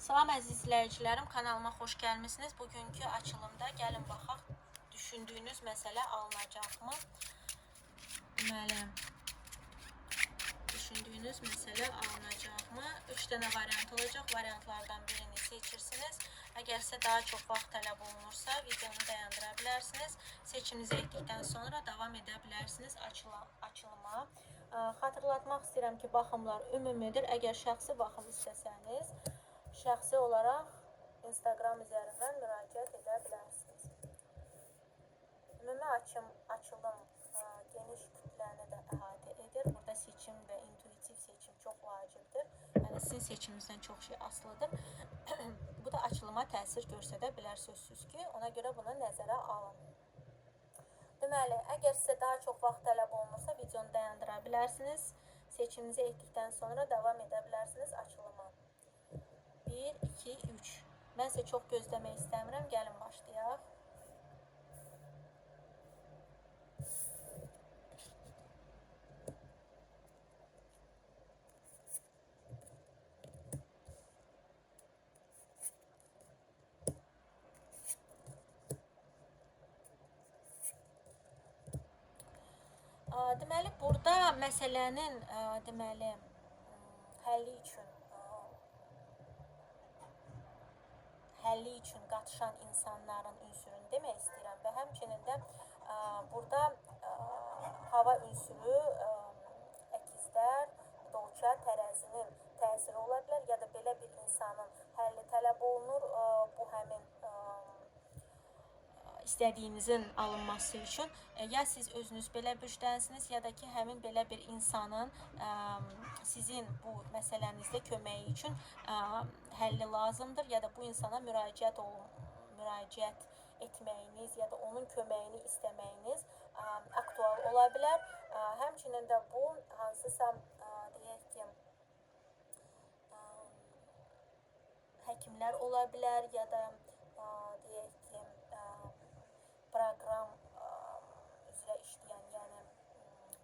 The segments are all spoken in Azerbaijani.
Salam əziz izləyicilərim, kanalıma xoş gəlmisiniz. Bugünkü açılımda gəlin baxaq, düşündüyünüz məsələ alınacaqmı? Deməli, düşündüyünüz məsələ alınacaqmı? 3 dənə variant olacaq. Variantlardan birini seçirsiniz. Əgərsə daha çox vaxt tələb olunursa, videonu dayandıra bilərsiniz. Seçiminizi etdikdən sonra davam edə bilərsiniz açılıma. Xatırlatmaq istəyirəm ki, baxımlar ümumidir. Əgər şəxsi baxım istəsəniz, şəxsi olaraq Instagram üzərindən müraciət edə bilərsiniz. Ümumi açılım geniş kütləni də əhatə edir. Burada seçim və intuitiv seçim çox vacibdir. Yəni sizin seçiminizdən çox şey asılıdır. Bu da açılıma təsir göstərə bilər sözsüz ki, ona görə bunu nəzərə alın. Deməli, əgər sizə daha çox vaxt tələb olunursa, videonu dayandıra bilərsiniz. Seçiminizi etdikdən sonra davam edə bilərsiniz açılıma. 1, 2, 3. Mən sizə çox gözləmək istəmirəm. Gəlin başlayaq. Deməli, burada məsələnin həlli üçün qatışan insanların ünsürünü demək istəyirəm və həmçinin də burada hava ünsürü, əkizlər, dolça, tərəzinin təsiri ola bilər ya da belə bir insanın həlli tələb olunur bu həmin istədiyinizin alınması üçün. Ya siz özünüz belə büjdənsiniz, ya da ki, həmin belə bir insanın sizin bu məsələnizdə köməyi üçün həlli lazımdır, ya da bu insana müraciət etməyiniz, ya da onun köməyini istəməyiniz aktual ola bilər. Həmçinin də bu hansısa, deyək ki, həkimlər ola bilər, ya da deyək ki, proqram üzrə işləyən, yəni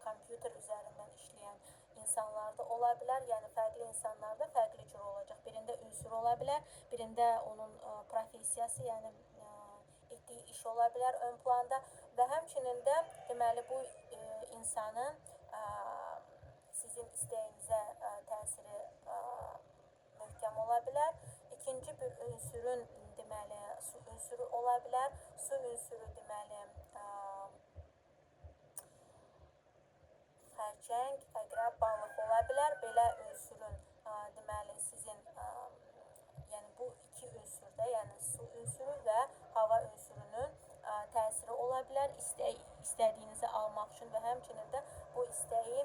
kompüter üzərindən işləyən insanlarda ola bilər. Yəni fərqli insanlarda fərqli cür olacaq. Birində ünsür ola bilər, birində onun professiyası, yəni etdiyi iş ola bilər ön planda və həmçinin də deməli bu insanın sizin istəyinizə təsiri möhkəm ola bilər. İkinci bir ünsürün deməli su ünsürü ola bilər. Su ünsürü deməli xərçəng, əqrəb, balıq ola bilər. Belə ünsürün deməli sizin yəni bu iki ünsürdə, yəni su ünsürü və hava ünsürünün təsiri ola bilər istədiyinizi almaq üçün və həmçinin də bu istəyi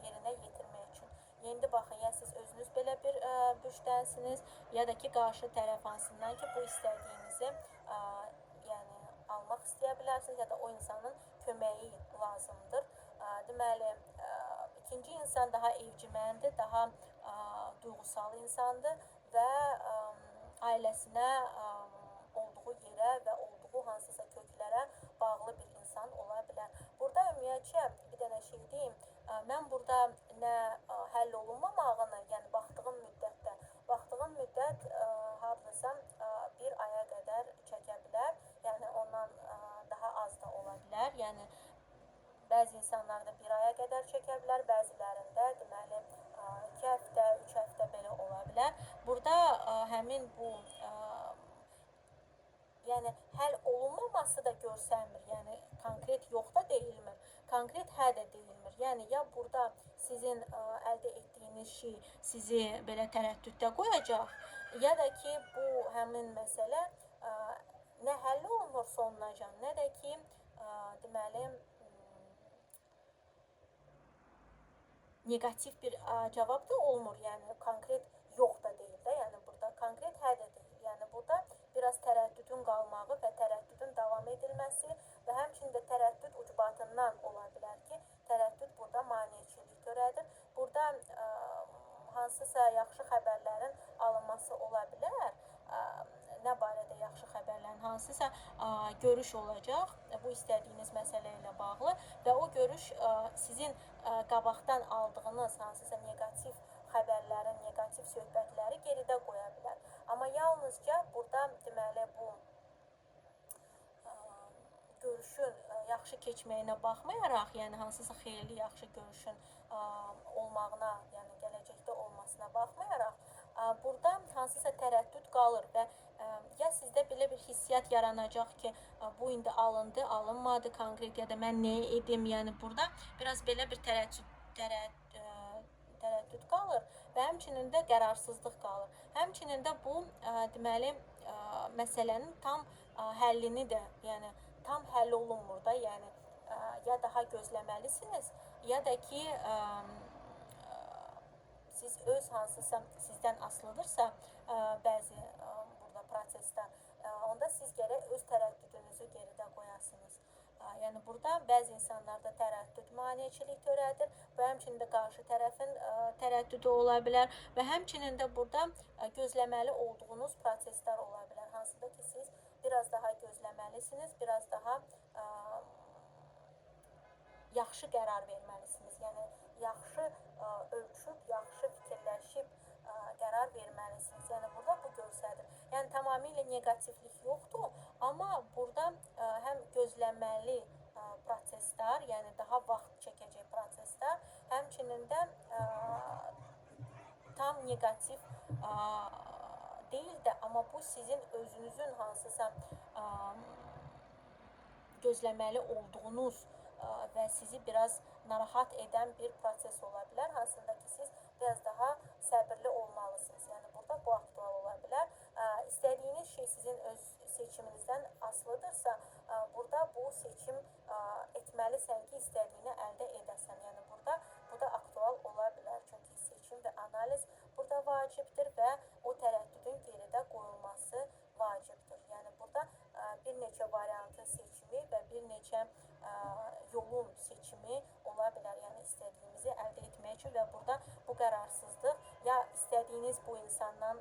yerinə yetirmək üçün. İndi baxın, ya siz özünüz belə bir büjdənsiniz, ya da ki, qarşı tərəf hansından ki, bu istədiyinizi yəni almaq istəyə bilərsiniz, ya da o insanın köməyi lazımdır. Deməli, ikinci insan daha evciməndir, daha duyğusal insandır və ailəsinə, olduğu yerə və olduğu hansısa köklərə bağlı bir insan ola bilər. Burada ümumiyyətcə bir dənə şey deyim, mən burada nə həll olunmamağını, yəni baxdığım müddət hardasa bir aya qədər çəkə bilər, yəni ondan daha az da ola bilər. Yəni bəzi insanlarda bir aya qədər çəkə bilər, bəzilərində deməli 2 həftə, 3 həftə belə ola bilər. Burada həmin bu yəni həll olunmaması da görsənmir, yəni konkret yox da deyilmir, konkret hə də deyilmir. Yəni ya burada sizin əldə etdiyiniz şey sizi belə tərəddüddə qoyacaq, ya da ki, bu həmin məsələ nə həll olunur sonunacan, nə də ki, deməli negativ bir cavab da olmur, yəni konkret yox da deyil də, yəni burada konkret hə də deyil. Yəni burada biraz tərəddüdün qalmağı və tərəddüdün davam edilməsi və həmçinin də tərəddüd ucbatından ola bilər ki, tərəddüd burada maneçilik törədir. Burada hansısa yaxşı xəbərlərin alınması ola bilər. Nə barədə yaxşı xəbərlərin, hansısa görüş olacaq bu istədiyiniz məsələ ilə bağlı və o görüş sizin qabaqdan aldığınız hansısa negativ xəbərlərin, negativ söhbətləri geridə qoya bilər. yaxşı keçməyinə baxmayaraq, yəni hansısa xeyirli yaxşı görüşün olmağına, yəni gələcəkdə olmasına baxmayaraq, burada hansısa tərəddüd qalır və ya sizdə belə bir hissiyat yaranacaq ki, bu indi alındı, alınmadı konkret ya da mən nə edim, yəni burada biraz belə bir tərəddüd qalır və həmçinin də qərarsızlıq qalır. Həmçinin də bu deməli məsələnin tam həllini də, yəni tam həll olunmur da, yəni ya daha gözləməlisiniz, ya da ki siz öz hansısa sizdən asılıdırsa bəzi burada prosesdə, onda siz gərək öz tərəddüdünüzü geridə qoyasınız. Yəni burada bəzi insanlarda tərəddüd maneçilik törədir və həmçinin də qarşı tərəfin tərəddüdü ola bilər və həmçinin də burada gözləməli olduğunuz proseslər ola bilər. Hansıda ki siz biraz daha gözləməlisiniz, biraz daha yaxşı qərar verməlisiniz. Yəni yaxşı ölçüb, yaxşı fikirləşib qərar verməlisiniz. Yəni burada bu göstərir. Yəni tamamilə negativlik yoxdur, amma burada həm gözləməli proseslər, yəni daha vaxt çəkəcək proseslər, həmçinin də tam negativ deyil də, amma bu sizin özünüzün hansısa gözləməli olduğunuz və sizi biraz narahat edən bir proses ola bilər, hansında ki siz biraz daha səbirli olmalısınız. Yəni burada bu aktual ola bilər. İstədiyiniz şey sizin öz seçiminizdən asılıdırsa, burada bu seçim etməlisən ki, istədiyini əldə edəsən. Yəni burada bu da aktual ola bilər. Çünki seçim və analiz burada vacibdir və o tərəddüdün geridə qoyulması vacibdir. Yəni burada bir neçə variantın seçimi və bir neçə yolun seçimi ola bilər. Yəni istədiyimizi əldə etmək üçün və burada bu qərarsızlıq ya istədiyiniz bu insandan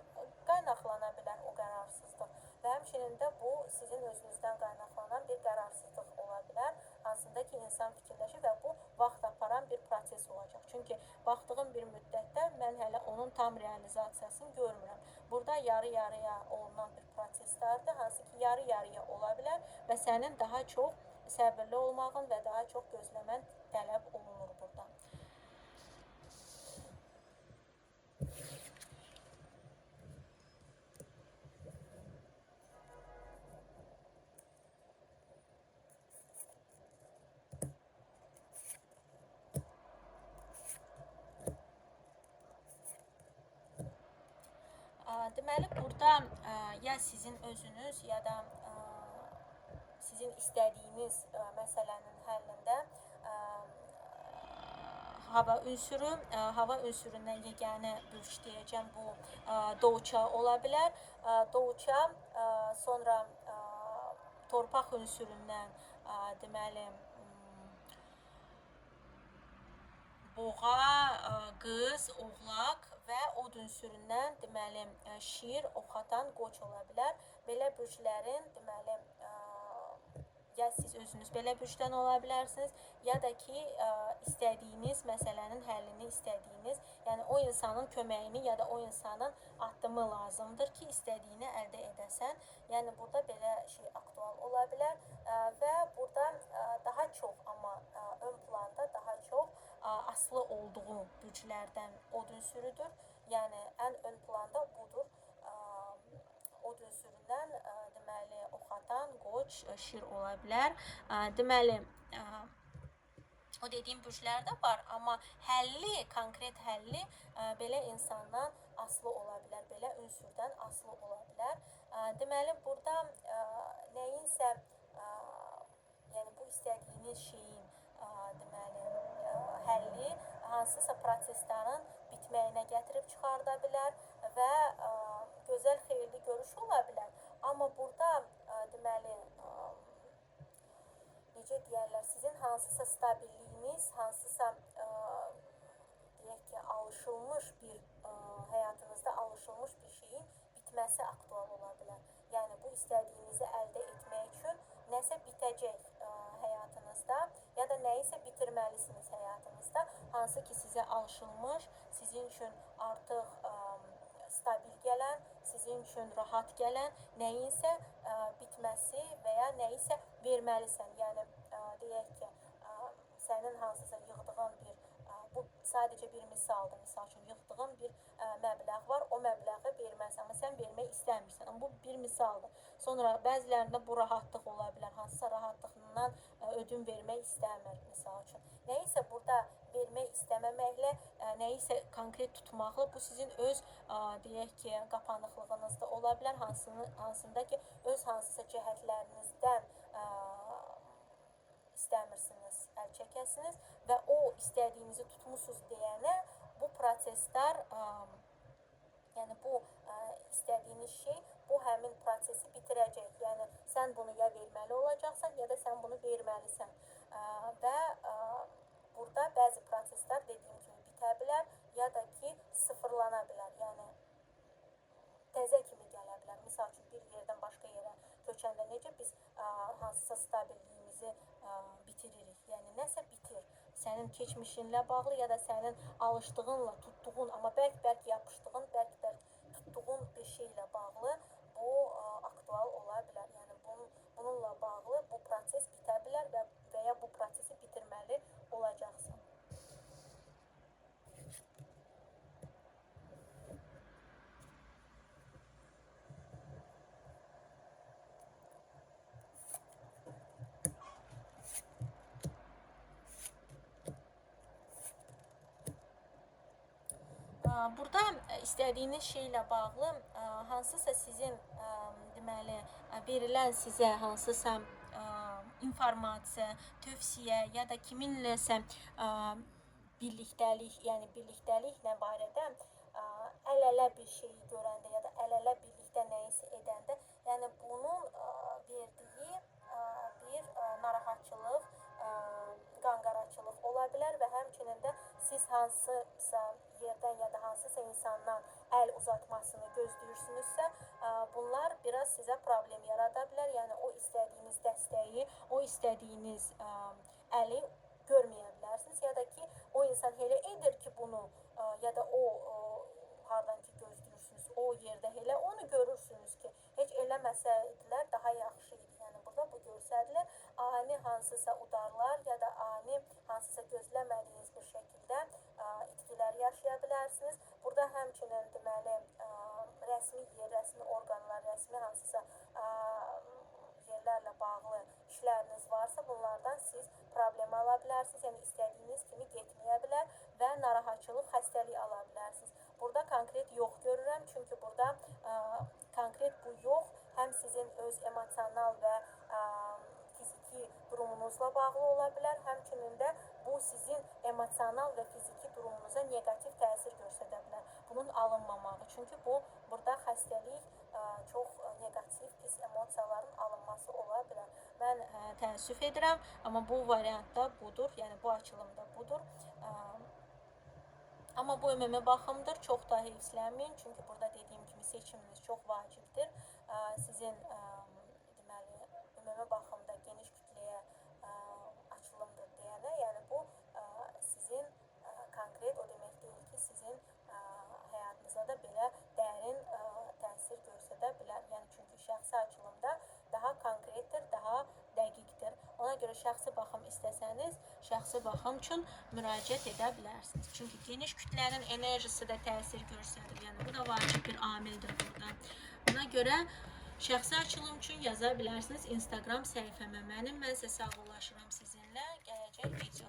qaynaqlana bilər o qərarsızlıq və həmçinin də bu sizin özünüzdən qaynaqlanan bir qərarsızlıq ola bilər. Hansında ki insan fikirləşir və bu vaxt aparan bir proses olacaq. Çünki baxdığım bir müddətdə mən hələ onun tam realizasiyasını görmürəm. Burada yarı-yarıya olunan bir proseslərdir, hansı ki yarı-yarıya ola bilər və sənin daha çox səbirli olmağın və daha çox gözləmən tələb olunur burada. Deməli, burada ya sizin özünüz ya da sizin istədiyiniz məsələnin həllində hava ünsüründən yeganə bürc deyəcəm, bu doğuça ola bilər. Doğuça, sonra torpaq ünsüründən deməli boğa, qız, oğlaq və od ünsüründən deməli şir, oxatan, qoç ola bilər. Belə bürclərin deməli ya siz özünüz belə bürcdən ola bilərsiniz, ya da ki istədiyiniz məsələnin həllini istədiyiniz, yəni o insanın köməyini ya da o insanın addımı lazımdır ki, istədiyini əldə edəsən. Yəni burada belə şey aktual ola bilər və burada daha çox, amma ön planda daha çox asılı olduğu bürclərdən od ünsürüdür. Yəni ən ön planda budur. Od ünsüründən deməli oxatan, qoç, şir ola bilər. Deməli o dediyim bürclər də var, amma həlli, konkret həlli belə insandan asılı ola bilər, belə ünsürdən asılı ola bilər. Deməli burada nəyinsə, yəni bu istədiyiniz şeyin deməli həlli hansısa proseslərin bitməyinə gətirib çıxarda bilər və gözəl xeyirli görüş ola bilər. Amma burada deməli necə deyərlər, sizin hansısa stabilliyiniz, hansısa deyək ki, alışılmış bir həyatınızda alışılmış bir şeyin bitməsi aktual ola bilər. Yəni bu istədiyinizi əldə etmək üçün nəsə bitəcək həyatınızda ya da nəyisə bitirməlisiniz həyatınızda, hansı ki sizə alışılmış, sizin üçün artıq stabil gələn, siz sizin üçün rahat gələn nəyinsə bitməsi və ya nəyisə verməlisən. Yəni deyək ki, sənin hansısa yığdığın bir, bu sadəcə bir misaldır. Misal üçün yığdığın bir məbləğ var, o məbləği verməlisən, amma sən vermək istəmirsən. Amma bu bir misaldır. Sonra bəzilərində bu rahatlıq ola bilər. Hansısa rahatlığından ödün vermək istəmir, misal üçün. Nəyisə burada vermək istəməməklə, nəyisə konkret tutmaqla bu sizin öz, deyək ki, qapanıqlığınızda ola bilər, hansında ki, öz hansısa cəhətlərinizdən istəmirsiniz, əl çəkəsiniz və o istədiyinizi tutmusunuz deyənə bu proseslər, yəni bu istədiyiniz şey bu həmin prosesi bitirəcək. Yəni sən bunu ya verməli olacaqsan, ya da sən bunu verməlisən. Və burada bəzi proseslər dediyim kimi bitə bilər, ya da ki sıfırlana bilər. Yəni təzə kimi gələ bilər. Misal üçün bir yerdən başqa yerə köçəndə necə biz hansısa stabilliyimizi bitiririk. Yəni nəsə bitir. Sənin keçmişinlə bağlı ya da sənin alışdığınla, tutduğun, amma bərk-bərk yapışdığın, bərk-bərk tutduğun bir şeylə bağlı bu aktual ola bilər. Yəni bununla bağlı bu proses bitə bilər və ya bu prosesi bitirməli olacaqsan. Burada istədiyiniz şeylə bağlı hansısa sizin deməli verilən sizə hansısa informasiya, tövsiyə ya da kiminləsə birlikdəlik, yəni birlikdəliklə barədə əl-ələ bir şeyi görəndə ya da əl-ələ birlikdə nəyisə edəndə, yəni bunun verdiyi bir narahatçılıq, qanqaraçılıq ola bilər və həmçinin də siz hansısa yerdən ya da hansısa insandan əl uzatmasını gözləyirsünüzsə, bunlar biraz sizə problem yarada bilər. Yəni o istədiyiniz dəstəyi, o istədiyiniz əli görməyə bilərsiniz ya da ki o insan elə edir ki bunu ya da o hardan ki gözləyirsiniz, o yerdə elə onu görürsünüz ki, heç eləməsəydilər daha yaxşı idi. Yəni burada bu göstərilir. Ani hansısa udarlar ya da ani hansısa gözləmədiyiniz bir şəkildə itkilər yaşaya bilərsiniz. Burada həmçinin deməli rəsmi yer, rəsmi orqanlar, rəsmi hansısa yerlərlə bağlı işləriniz varsa, bunlardan siz problem ala bilərsiniz. Yəni istədiyiniz kimi getməyə bilər və narahatçılıq, xəstəlik ala bilərsiniz. Burada konkret yox görürəm, çünki burada konkret bu yox həm sizin öz emosional və fiziki durumunuzla bağlı ola bilər, həmçinin də bu sizin emosional və fiziki durumunuza negativ təsir göstərə bilər. Bunun alınmamağı, çünki burada xəstəlik, çox negativ, pis emosiyaların alınması ola bilər. Mən təəssüf edirəm, amma bu variantda budur, yəni bu açılımda budur. Amma bu ümumi baxımdır, çox da heyfslənməyin, çünki burada dediyim kimi seçiminiz çox vacibdir. Sizin deməli, ümumi baxımda geniş kütləyə açılımdır deyənə, yəni bu sizin konkret, o demək deyil ki, sizin həyatınıza da belə dərin təsir göstərə bilər. Yəni çünki şəxsi açılımda daha konkretdir, daha dəqiqdir. Ona görə şəxsi baxım istəsəniz, şəxsi baxım üçün müraciət edə bilərsiniz. Çünki geniş kütlənin enerjisi də təsir göstərir. Yəni bu da vacib bir amildir burada. Ona görə şəxsi açılım üçün yaza bilərsiniz Instagram səhifəmə. Mən isə sağollaşıram sizinlə gələcək video.